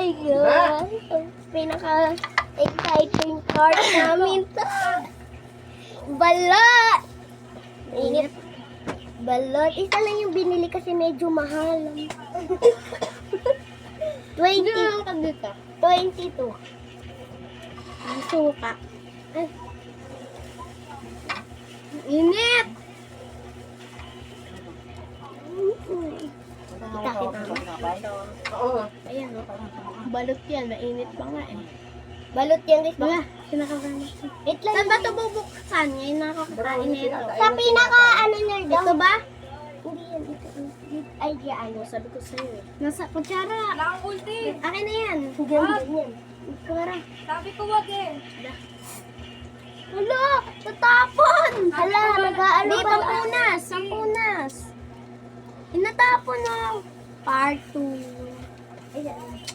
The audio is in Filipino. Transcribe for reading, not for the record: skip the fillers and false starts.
my God. Ang pinaka-exciting part namin to. Balot! Mainit. Balot. Isa lang yung binili kasi medyo mahal. 20. 22. Ang suka. Ay. Init! Kita-kita mo. Oo. Ayan, o. Balot yan. Mainit pa nga eh. Balot yan, guys. Wala. Pinakakain. Wait lang. Saan ba ito bubuksan? Ngayon nakakakain na ito. Sa pinaka, ano nyo daw? Ito ba? Hindi yan. Ito. Ay, di ano. Sabi ko sa'yo eh. Nasa kutsara. Lang ulti. Akin na yan. Ganyan. Kutsara. Sabi ko wag eh. Hala! Natapon! Hala, nag-aalo pa. Pampunas. Pampunas. Inatapon na. Part 2. Ayan.